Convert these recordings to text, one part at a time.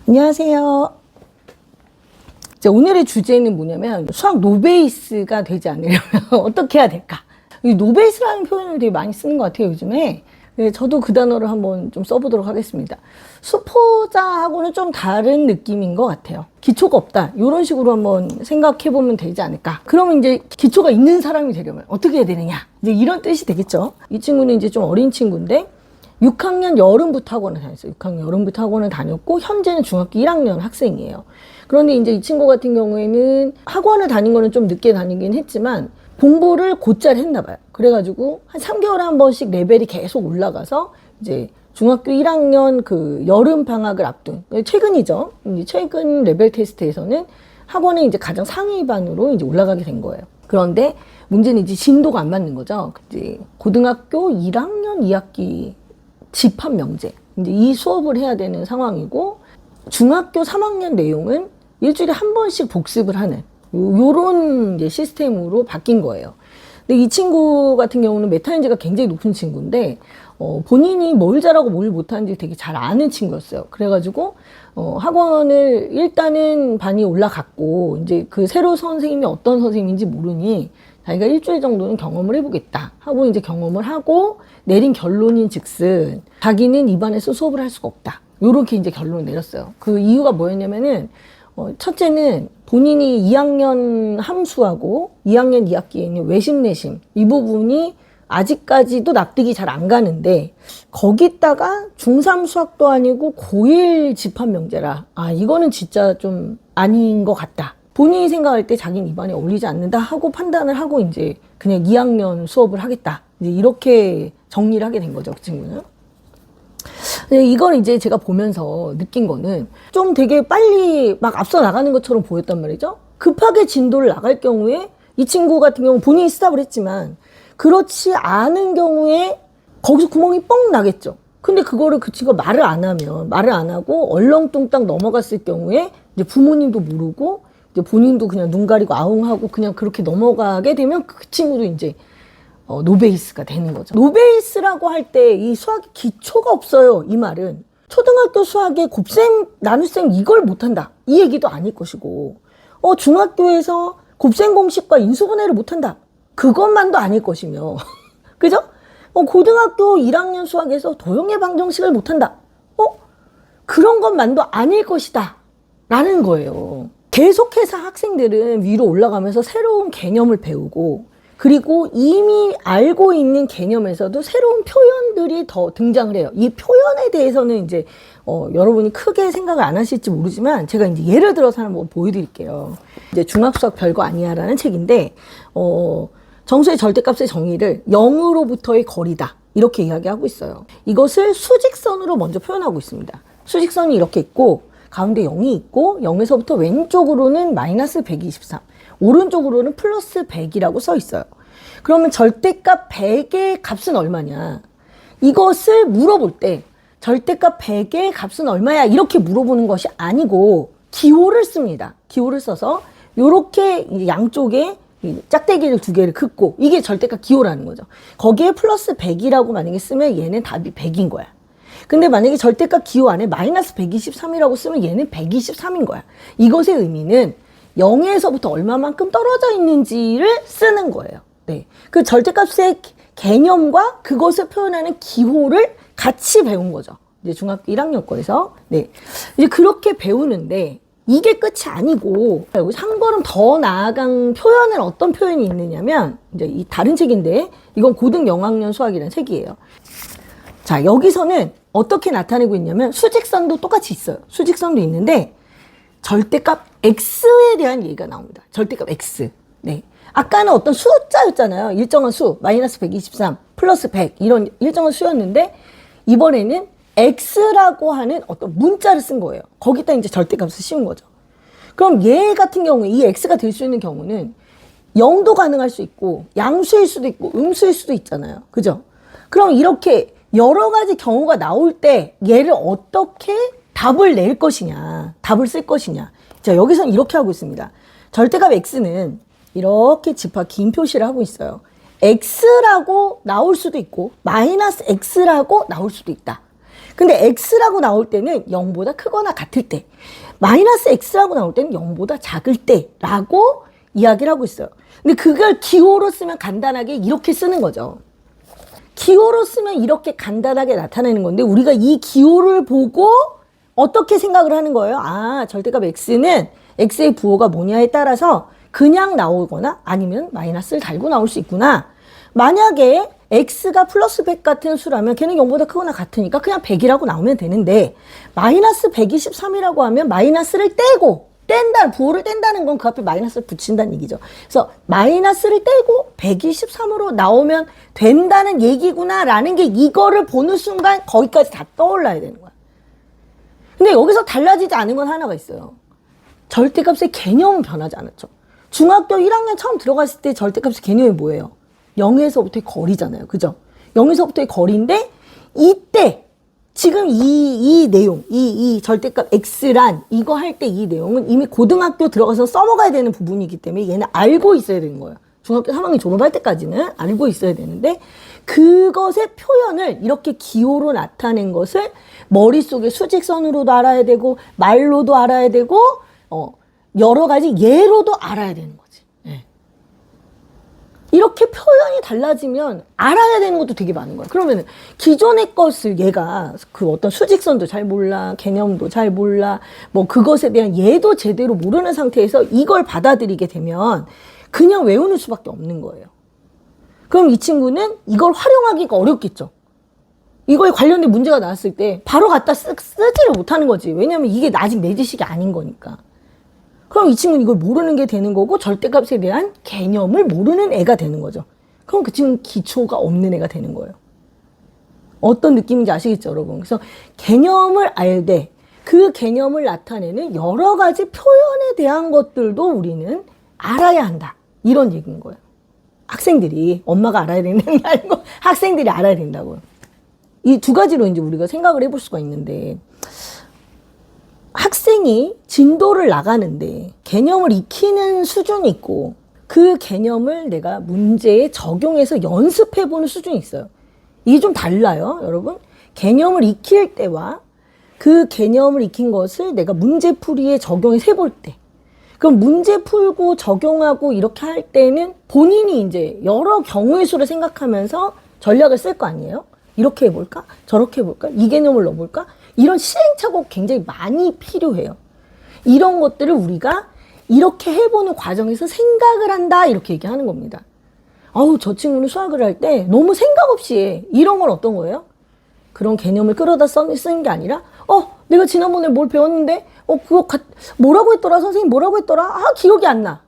안녕하세요. 오늘의 주제는 뭐냐면 수학 노베이스가 되지 않으려면 어떻게 해야 될까? 이 노베이스라는 표현을 되게 많이 쓰는 것 같아요, 요즘에. 네, 저도 그 단어를 한번 좀 써보도록 하겠습니다. 수포자하고는 좀 다른 느낌인 것 같아요. 기초가 없다. 이런 식으로 한번 생각해보면 되지 않을까. 그러면 이제 기초가 있는 사람이 되려면 어떻게 해야 되느냐. 이제 이런 뜻이 되겠죠. 이 친구는 이제 좀 어린 친구인데 6학년 여름부터 학원을 다녔어요. 6학년 여름부터 학원을 다녔고 현재는 중학교 1학년 학생이에요. 그런데 이제 이 친구 같은 경우에는 학원을 다닌 거는 좀 늦게 다니긴 했지만 공부를 곧잘 했나 봐요. 그래가지고 한 3개월에 한 번씩 레벨이 계속 올라가서 이제 중학교 1학년 그 여름 방학을 앞둔 최근이죠. 이제 최근 레벨 테스트에서는 학원에 이제 가장 상위반으로 이제 올라가게 된 거예요. 그런데 문제는 이제 진도가 안 맞는 거죠. 이제 고등학교 1학년 2학기 집합 명제 이제 이 수업을 해야 되는 상황이고 중학교 3학년 내용은 일주일에 한 번씩 복습을 하는 요런 이제 시스템으로 바뀐 거예요. 근데 이 친구 같은 경우는 메타인지가 굉장히 높은 친구인데 본인이 뭘 잘하고 뭘 못하는지 되게 잘 아는 친구였어요. 그래가지고 학원을 일단은 반이 올라갔고 이제 그 새로 선생님이 어떤 선생님인지 모르니 자기가 일주일 정도는 경험을 해보겠다 하고 이제 경험을 하고 내린 결론인 즉슨 자기는 이 반에서 수업을 할 수가 없다. 요렇게 이제 결론을 내렸어요. 그 이유가 뭐였냐면은 첫째는 본인이 2학년 함수하고 2학년 2학기에 있는 외심 내심 이 부분이 아직까지도 납득이 잘 안 가는데 거기다가 중3 수학도 아니고 고1 집합 명제라 이거는 진짜 좀 아닌 것 같다. 본인이 생각할 때 자기는 이 반에 어울리지 않는다 하고 판단을 하고 이제 그냥 2학년 수업을 하겠다. 이제 이렇게 정리를 하게 된 거죠, 그 친구는. 이걸 이제 제가 보면서 느낀 거는 좀 되게 빨리 막 앞서 나가는 것처럼 보였단 말이죠. 급하게 진도를 나갈 경우에 이 친구 같은 경우 본인이 스탑을 했지만 그렇지 않은 경우에 거기서 구멍이 뻥 나겠죠. 근데 그거를 그 친구가 말을 안 하고 얼렁뚱땅 넘어갔을 경우에 이제 부모님도 모르고 이제 본인도 그냥 눈 가리고 아웅하고 그냥 그렇게 넘어가게 되면 그 친구도 이제 노베이스가 되는 거죠. 노베이스라고 할 때 이 수학의 기초가 없어요. 이 말은 초등학교 수학의 곱셈, 나눗셈 이걸 못한다. 이 얘기도 아닐 것이고 중학교에서 곱셈 공식과 인수분해를 못한다. 그것만도 아닐 것이며 그죠? 고등학교 1학년 수학에서 도형의 방정식을 못한다. 그런 것만도 아닐 것이다. 라는 거예요. 계속해서 학생들은 위로 올라가면서 새로운 개념을 배우고 그리고 이미 알고 있는 개념에서도 새로운 표현들이 더 등장을 해요. 이 표현에 대해서는 이제 여러분이 크게 생각을 안 하실지 모르지만 제가 이제 예를 들어서 한번 보여드릴게요. 이제 중학수학 별거 아니야라는 책인데 정수의 절대값의 정의를 0으로부터의 거리다 이렇게 이야기하고 있어요. 이것을 수직선으로 먼저 표현하고 있습니다. 수직선이 이렇게 있고 가운데 0이 있고 0에서부터 왼쪽으로는 마이너스 123 오른쪽으로는 플러스 100이라고 써 있어요. 그러면 절대값 100의 값은 얼마냐? 이것을 물어볼 때 절대값 100의 값은 얼마야? 이렇게 물어보는 것이 아니고 기호를 씁니다. 기호를 써서 이렇게 양쪽에 짝대기를 두 개를 긋고 이게 절대값 기호라는 거죠. 거기에 플러스 100이라고 만약에 쓰면 얘는 답이 100인 거야. 근데 만약에 절대값 기호 안에 마이너스 123이라고 쓰면 얘는 123인 거야. 이것의 의미는 0에서부터 얼마만큼 떨어져 있는지를 쓰는 거예요. 네. 그 절대값의 개념과 그것을 표현하는 기호를 같이 배운 거죠. 이제 중학교 1학년 거에서. 네. 이제 그렇게 배우는데 이게 끝이 아니고 한 걸음 더 나아간 표현은 어떤 표현이 있느냐면 이제 이 다른 책인데 이건 고등 영학년 수학이라는 책이에요. 자, 여기서는 어떻게 나타내고 있냐면 수직선도 똑같이 있어요. 수직선도 있는데 절대값 x에 대한 얘기가 나옵니다. 절대값 x. 네. 아까는 어떤 숫자였잖아요. 일정한 수, 마이너스 123, 플러스 100 이런 일정한 수였는데 이번에는 x라고 하는 어떤 문자를 쓴 거예요. 거기다 이제 절대값을 씌운 거죠. 그럼 얘 같은 경우에 이 x가 될 수 있는 경우는 0도 가능할 수 있고 양수일 수도 있고 음수일 수도 있잖아요. 그죠? 그럼 이렇게 여러 가지 경우가 나올 때 얘를 어떻게 답을 낼 것이냐, 답을 쓸 것이냐. 자, 여기서는 이렇게 하고 있습니다. 절대값 x는 이렇게 집합 긴 표시를 하고 있어요. x라고 나올 수도 있고 마이너스 x라고 나올 수도 있다. 근데 x라고 나올 때는 0보다 크거나 같을 때, 마이너스 x라고 나올 때는 0보다 작을 때라고 이야기를 하고 있어요. 근데 그걸 기호로 쓰면 간단하게 이렇게 쓰는 거죠. 기호로 쓰면 이렇게 간단하게 나타내는 건데, 우리가 이 기호를 보고 어떻게 생각을 하는 거예요? 아, 절대값 x는 x의 부호가 뭐냐에 따라서 그냥 나오거나 아니면 마이너스를 달고 나올 수 있구나. 만약에 x가 플러스 100 같은 수라면 걔는 0보다 크거나 같으니까 그냥 100이라고 나오면 되는데, 마이너스 123이라고 하면 마이너스를 떼고, 부호를 뗀다는 건 그 앞에 마이너스를 붙인다는 얘기죠. 그래서 마이너스를 떼고 123으로 나오면 된다는 얘기구나 라는 게, 이거를 보는 순간 거기까지 다 떠올라야 되는 거야. 근데 여기서 달라지지 않은 건 하나가 있어요. 절대값의 개념은 변하지 않았죠. 중학교 1학년 처음 들어갔을 때 절대값의 개념이 뭐예요? 0에서부터의 거리잖아요. 그죠? 0에서부터의 거리인데, 이때 지금 이 내용, 이 절대값 x란 이거 할 때 이 내용은 이미 고등학교 들어가서 써먹어야 되는 부분이기 때문에 얘는 알고 있어야 되는 거예요. 중학교 3학년 졸업할 때까지는 알고 있어야 되는데, 그것의 표현을 이렇게 기호로 나타낸 것을 머릿속에 수직선으로도 알아야 되고, 말로도 알아야 되고, 여러 가지 예로도 알아야 되는 거지. 네. 이렇게 표현이 달라지면 알아야 되는 것도 되게 많은 거야. 그러면은 기존의 것을 얘가 그 어떤 수직선도 잘 몰라, 개념도 잘 몰라, 뭐 그것에 대한 예도 제대로 모르는 상태에서 이걸 받아들이게 되면 그냥 외우는 수밖에 없는 거예요. 그럼 이 친구는 이걸 활용하기가 어렵겠죠. 이거에 관련된 문제가 나왔을 때 바로 갖다 쓰지를 못하는 거지. 왜냐면 이게 아직 내 지식이 아닌 거니까. 그럼 이 친구는 이걸 모르는 게 되는 거고, 절대값에 대한 개념을 모르는 애가 되는 거죠. 그럼 그 친구는 기초가 없는 애가 되는 거예요. 어떤 느낌인지 아시겠죠, 여러분? 그래서 개념을 알되 그 개념을 나타내는 여러 가지 표현에 대한 것들도 우리는 알아야 한다. 이런 얘기인 거예요. 학생들이, 엄마가 알아야 되는 게 아니고 학생들이 알아야 된다고요. 이 두 가지로 이제 우리가 생각을 해볼 수가 있는데, 학생이 진도를 나가는데 개념을 익히는 수준이 있고, 그 개념을 내가 문제에 적용해서 연습해보는 수준이 있어요. 이게 좀 달라요, 여러분. 개념을 익힐 때와 그 개념을 익힌 것을 내가 문제풀이에 적용해서 해볼 때, 그럼 문제 풀고 적용하고 이렇게 할 때는 본인이 이제 여러 경우의 수를 생각하면서 전략을 쓸 거 아니에요? 이렇게 해볼까? 저렇게 해볼까? 이 개념을 넣어볼까? 이런 시행착오가 굉장히 많이 필요해요. 이런 것들을 우리가 이렇게 해보는 과정에서 생각을 한다, 이렇게 얘기하는 겁니다. 아우, 저 친구는 수학을 할 때 너무 생각 없이 해. 이런 건 어떤 거예요? 그런 개념을 끌어다 쓰는 게 아니라, 내가 지난번에 뭘 배웠는데, 뭐라고 했더라? 선생님 뭐라고 했더라? 아, 기억이 안 나.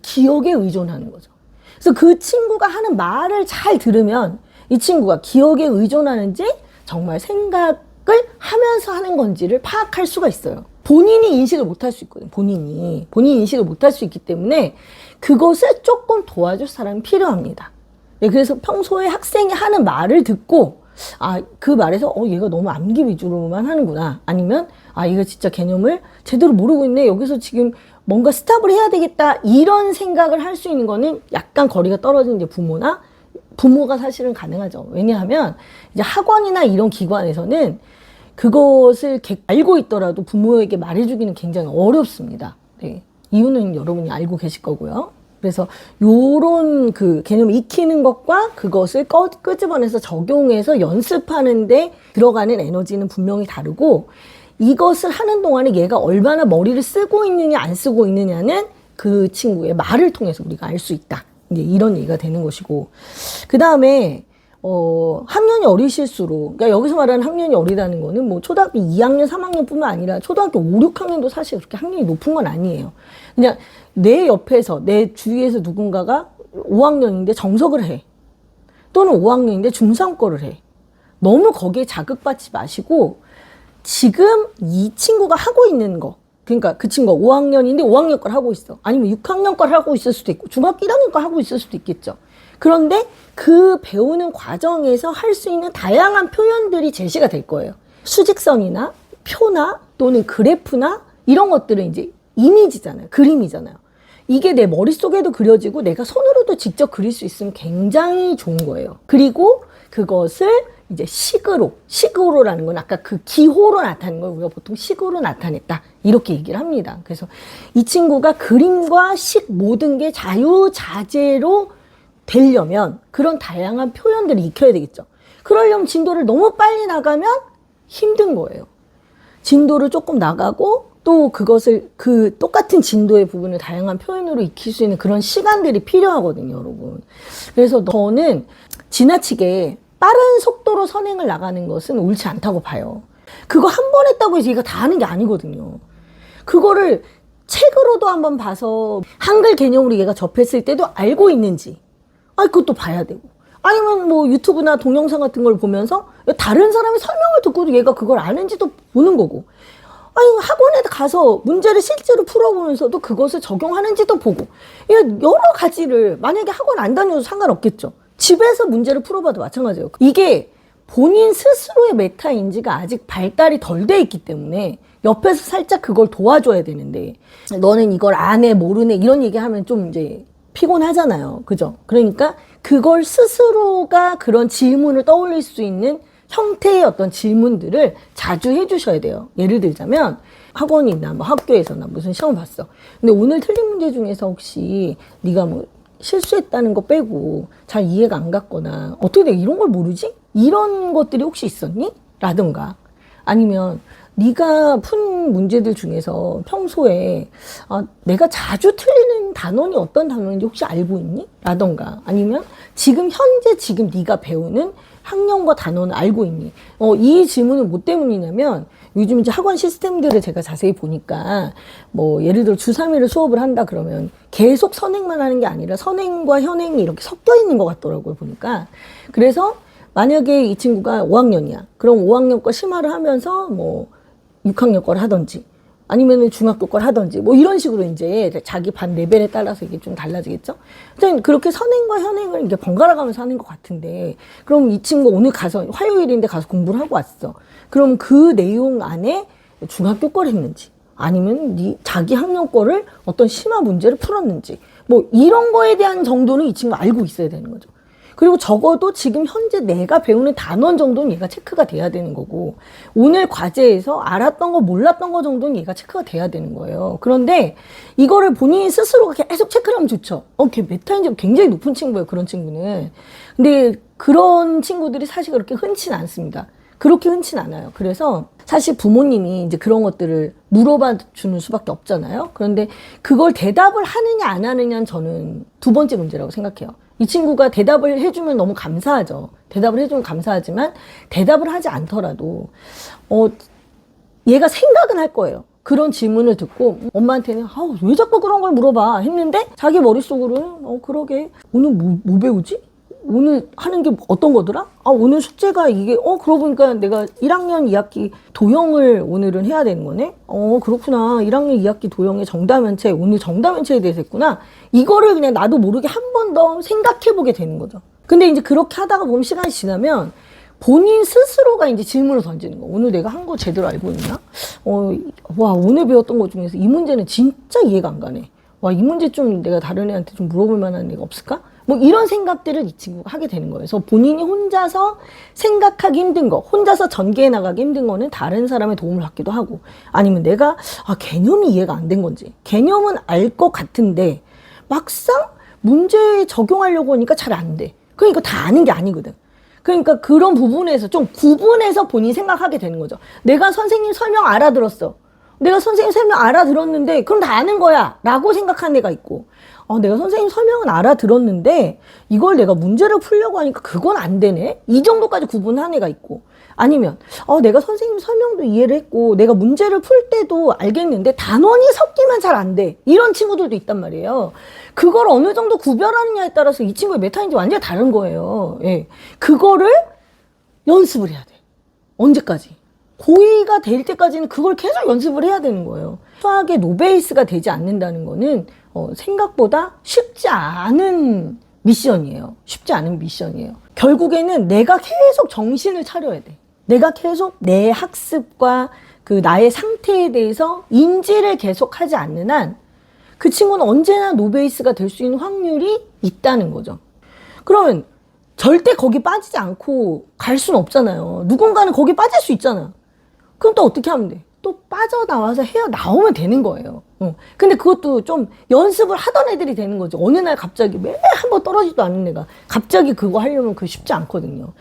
기억에 의존하는 거죠. 그래서 그 친구가 하는 말을 잘 들으면 이 친구가 기억에 의존하는지 정말 생각을 하면서 하는 건지를 파악할 수가 있어요. 본인이 인식을 못할 수 있거든요. 본인이 인식을 못할 수 있기 때문에 그것을 조금 도와줄 사람이 필요합니다. 네, 그래서 평소에 학생이 하는 말을 듣고, 그 말에서 얘가 너무 암기 위주로만 하는구나, 아니면 얘가 진짜 개념을 제대로 모르고 있네, 여기서 지금 뭔가 스탑을 해야 되겠다, 이런 생각을 할 수 있는 거는 약간 거리가 떨어진 이제 부모가 사실은 가능하죠. 왜냐하면 이제 학원이나 이런 기관에서는 그것을 알고 있더라도 부모에게 말해주기는 굉장히 어렵습니다. 네. 이유는 여러분이 알고 계실 거고요. 그래서 요런 그 개념을 익히는 것과 그것을 끄집어내서 적용해서 연습하는데 들어가는 에너지는 분명히 다르고, 이것을 하는 동안에 얘가 얼마나 머리를 쓰고 있느냐 안 쓰고 있느냐는 그 친구의 말을 통해서 우리가 알 수 있다. 이제 이런 얘기가 되는 것이고, 그 다음에 학년이 어리실수록, 그러니까 여기서 말하는 학년이 어리다는 거는 뭐 초등학교 2학년, 3학년뿐만 아니라 초등학교 5, 6학년도 사실 그렇게 학년이 높은 건 아니에요. 그냥 내 옆에서, 내 주위에서 누군가가 5학년인데 정석을 해. 또는 5학년인데 중3 거를 해. 너무 거기에 자극받지 마시고, 지금 이 친구가 하고 있는 거, 그러니까 그 친구가 5학년인데 5학년 걸 하고 있어. 아니면 6학년 걸 하고 있을 수도 있고, 중학교 1학년 걸 하고 있을 수도 있겠죠. 그런데 그 배우는 과정에서 할 수 있는 다양한 표현들이 제시가 될 거예요. 수직선이나 표나 또는 그래프나 이런 것들은 이제 이미지잖아요. 그림이잖아요. 이게 내 머릿속에도 그려지고 내가 손으로도 직접 그릴 수 있으면 굉장히 좋은 거예요. 그리고 그것을 이제 식으로라는 건 아까 그 기호로 나타낸 걸 우리가 보통 식으로 나타냈다. 이렇게 얘기를 합니다. 그래서 이 친구가 그림과 식 모든 게 자유자재로 되려면 그런 다양한 표현들을 익혀야 되겠죠. 그러려면 진도를 너무 빨리 나가면 힘든 거예요. 진도를 조금 나가고 또 그것을 그 똑같은 진도의 부분을 다양한 표현으로 익힐 수 있는 그런 시간들이 필요하거든요, 여러분. 그래서 저는 지나치게 빠른 속도로 선행을 나가는 것은 옳지 않다고 봐요. 그거 한 번 했다고 해서 얘가 다 하는 게 아니거든요. 그거를 책으로도 한번 봐서 한글 개념으로 얘가 접했을 때도 알고 있는지, 그것도 봐야 되고. 아니면 뭐 유튜브나 동영상 같은 걸 보면서 다른 사람의 설명을 듣고도 얘가 그걸 아는지도 보는 거고. 아니, 학원에 가서 문제를 실제로 풀어보면서도 그것을 적용하는지도 보고. 여러 가지를, 만약에 학원 안 다녀도 상관없겠죠. 집에서 문제를 풀어봐도 마찬가지예요. 이게 본인 스스로의 메타인지가 아직 발달이 덜 돼 있기 때문에 옆에서 살짝 그걸 도와줘야 되는데, 너는 이걸 안 해, 모르네, 이런 얘기 하면 좀 이제 피곤하잖아요. 그죠? 그러니까 그걸 스스로가 그런 질문을 떠올릴 수 있는 형태의 어떤 질문들을 자주 해주셔야 돼요. 예를 들자면 학원이나 뭐 학교에서나 무슨 시험 봤어. 근데 오늘 틀린 문제 중에서 혹시 네가 뭐 실수했다는 거 빼고 잘 이해가 안 갔거나 어떻게 내가 이런 걸 모르지? 이런 것들이 혹시 있었니? 라든가 아니면 네가 푼 문제들 중에서 평소에 내가 자주 틀리는 단원이 어떤 단원인지 혹시 알고 있니? 라던가 아니면 지금 네가 배우는 학년과 단원을 알고 있니? 이 질문은 뭐 때문이냐면 요즘 이제 학원 시스템들을 제가 자세히 보니까 뭐 예를 들어 주 3일을 수업을 한다 그러면 계속 선행만 하는 게 아니라 선행과 현행이 이렇게 섞여 있는 것 같더라고요, 보니까. 그래서 만약에 이 친구가 5학년이야. 그럼 5학년 거 심화를 하면서 뭐 6학년 걸 하든지 아니면 중학교 걸 하든지 뭐 이런 식으로 이제 자기 반 레벨에 따라서 이게 좀 달라지겠죠. 그렇게 선행과 현행을 이게 번갈아 가면서 하는 것 같은데, 그럼 이 친구 오늘 가서 화요일인데 가서 공부를 하고 왔어. 그럼 그 내용 안에 중학교 걸 했는지 아니면 자기 학년 거를 어떤 심화 문제를 풀었는지 뭐 이런 거에 대한 정도는 이 친구 알고 있어야 되는 거죠. 그리고 적어도 지금 현재 내가 배우는 단원 정도는 얘가 체크가 돼야 되는 거고, 오늘 과제에서 알았던 거 몰랐던 거 정도는 얘가 체크가 돼야 되는 거예요. 그런데 이거를 본인이 스스로가 계속 체크를 하면 좋죠. 걔 메타인지가 굉장히 높은 친구예요, 그런 친구는. 근데 그런 친구들이 사실 그렇게 흔치는 않습니다. 그렇게 흔치는 않아요. 그래서 사실 부모님이 이제 그런 것들을 물어봐 주는 수밖에 없잖아요. 그런데 그걸 대답을 하느냐 안 하느냐는 저는 두 번째 문제라고 생각해요. 이 친구가 대답을 해주면 너무 감사하죠. 대답을 해주면 감사하지만 대답을 하지 않더라도 얘가 생각은 할 거예요. 그런 질문을 듣고 엄마한테는 왜 자꾸 그런 걸 물어봐 했는데 자기 머릿속으로는 그러게 오늘 뭐 배우지? 오늘 하는 게 어떤 거더라? 오늘 숙제가 이게 그러고 보니까 내가 1학년 2학기 도형을 오늘은 해야 되는 거네? 그렇구나. 1학년 2학기 도형의 정답연체, 오늘 정답연체에 대해서 했구나. 이거를 그냥 나도 모르게 한 번 더 생각해 보게 되는 거죠. 근데 이제 그렇게 하다가 보면 시간이 지나면 본인 스스로가 이제 질문을 던지는 거. 오늘 내가 한 거 제대로 알고 있나? 오늘 배웠던 것 중에서 이 문제는 진짜 이해가 안 가네. 이 문제 좀 내가 다른 애한테 좀 물어볼 만한 애가 없을까? 뭐 이런 생각들을 이 친구가 하게 되는 거예요. 그래서 본인이 혼자서 생각하기 힘든 거, 혼자서 전개해 나가기 힘든 거는 다른 사람의 도움을 받기도 하고, 아니면 내가 개념이 이해가 안 된 건지, 개념은 알 것 같은데 막상 문제에 적용하려고 하니까 잘 안 돼. 그러니까 다 아는 게 아니거든. 그러니까 그런 부분에서 좀 구분해서 본인이 생각하게 되는 거죠. 내가 선생님 설명 알아들었어. 내가 선생님 설명 알아들었는데 그럼 다 아는 거야 라고 생각하는 애가 있고, 내가 선생님 설명은 알아들었는데 이걸 내가 문제를 풀려고 하니까 그건 안 되네, 이 정도까지 구분한 애가 있고, 아니면 내가 선생님 설명도 이해를 했고 내가 문제를 풀 때도 알겠는데 단원이 섞이면 잘 안 돼, 이런 친구들도 있단 말이에요. 그걸 어느 정도 구별하느냐에 따라서 이 친구의 메타인지 완전히 다른 거예요. 예. 그거를 연습을 해야 돼. 언제까지? 고2가 될 때까지는 그걸 계속 연습을 해야 되는 거예요. 수학의 노베이스가 되지 않는다는 거는 생각보다 쉽지 않은 미션이에요. 쉽지 않은 미션이에요. 결국에는 내가 계속 정신을 차려야 돼. 내가 계속 내 학습과 그 나의 상태에 대해서 인지를 계속 하지 않는 한 그 친구는 언제나 노베이스가 될 수 있는 확률이 있다는 거죠. 그러면 절대 거기 빠지지 않고 갈 수는 없잖아요. 누군가는 거기 빠질 수 있잖아. 그럼 또 어떻게 하면 돼? 또 빠져나와서 헤어나오면 되는 거예요. 근데 그것도 좀 연습을 하던 애들이 되는 거죠. 어느 날 갑자기 매 한 번 떨어지도 않는 애가 갑자기 그거 하려면 그게 쉽지 않거든요.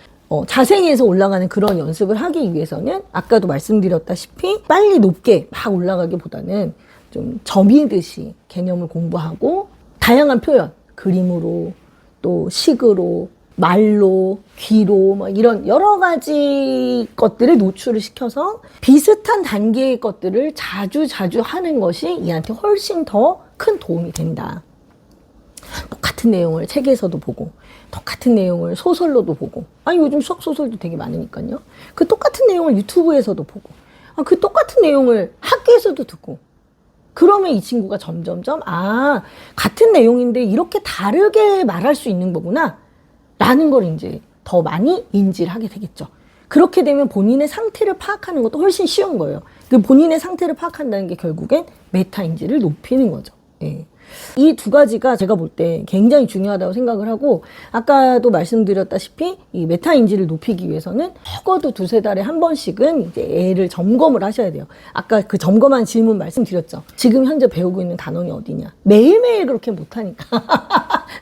자생해서 올라가는 그런 연습을 하기 위해서는 아까도 말씀드렸다시피 빨리 높게 막 올라가기보다는 좀 점이듯이 개념을 공부하고 다양한 표현, 그림으로 또 식으로 말로, 귀로, 뭐 이런 여러 가지 것들을 노출을 시켜서 비슷한 단계의 것들을 자주 하는 것이 얘한테 훨씬 더 큰 도움이 된다. 똑같은 내용을 책에서도 보고, 똑같은 내용을 소설로도 보고, 아니 요즘 수학 소설도 되게 많으니까요. 그 똑같은 내용을 유튜브에서도 보고, 그 똑같은 내용을 학교에서도 듣고, 그러면 이 친구가 점점점 같은 내용인데 이렇게 다르게 말할 수 있는 거구나 라는 걸 이제 더 많이 인지를 하게 되겠죠. 그렇게 되면 본인의 상태를 파악하는 것도 훨씬 쉬운 거예요. 그 본인의 상태를 파악한다는 게 결국엔 메타 인지를 높이는 거죠. 예. 이 두 가지가 제가 볼 때 굉장히 중요하다고 생각을 하고, 아까도 말씀드렸다시피 이 메타 인지를 높이기 위해서는 적어도 2-3달에 한 번씩은 이제 애를 점검을 하셔야 돼요. 아까 그 점검한 질문 말씀드렸죠. 지금 현재 배우고 있는 단원이 어디냐. 매일매일 그렇게 못하니까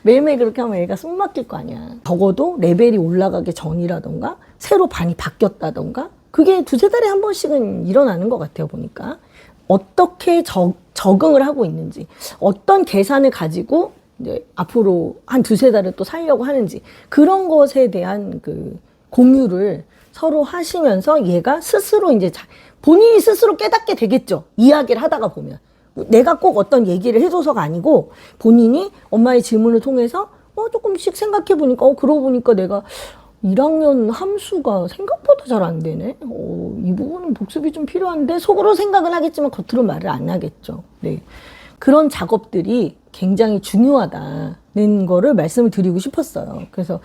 매일매일 그렇게 하면 애가 숨 막힐 거 아니야. 적어도 레벨이 올라가기 전이라던가 새로 반이 바뀌었다던가 그게 2-3달에 한 번씩은 일어나는 것 같아요. 보니까 어떻게 적응을 하고 있는지, 어떤 계산을 가지고 이제 앞으로 한 2-3달을 또 살려고 하는지, 그런 것에 대한 그 공유를 서로 하시면서 얘가 스스로 이제 본인이 스스로 깨닫게 되겠죠. 이야기를 하다가 보면. 내가 꼭 어떤 얘기를 해줘서가 아니고 본인이 엄마의 질문을 통해서 조금씩 생각해 보니까 그러고 보니까 내가 1학년 함수가 생각보다 잘 안 되네. 이 부분은 복습이 좀 필요한데 속으로 생각은 하겠지만 겉으로 말을 안 하겠죠. 네. 그런 작업들이 굉장히 중요하다는 거를 말씀을 드리고 싶었어요. 그래서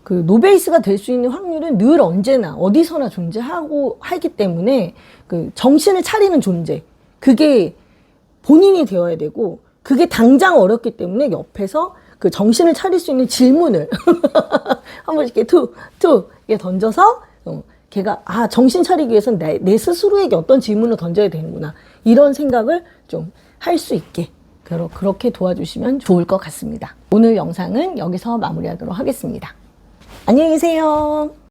그 노베이스가 될 수 있는 확률은 늘 언제나 어디서나 존재하고 하기 때문에 그 정신을 차리는 존재, 그게 본인이 되어야 되고, 그게 당장 어렵기 때문에 옆에서 그 정신을 차릴 수 있는 질문을 한번 이렇게 이렇게 던져서 걔가 정신 차리기 위해서는 내 스스로에게 어떤 질문을 던져야 되는구나, 이런 생각을 좀 할 수 있게 그렇게 도와주시면 좋을 것 같습니다. 오늘 영상은 여기서 마무리하도록 하겠습니다. 안녕히 계세요.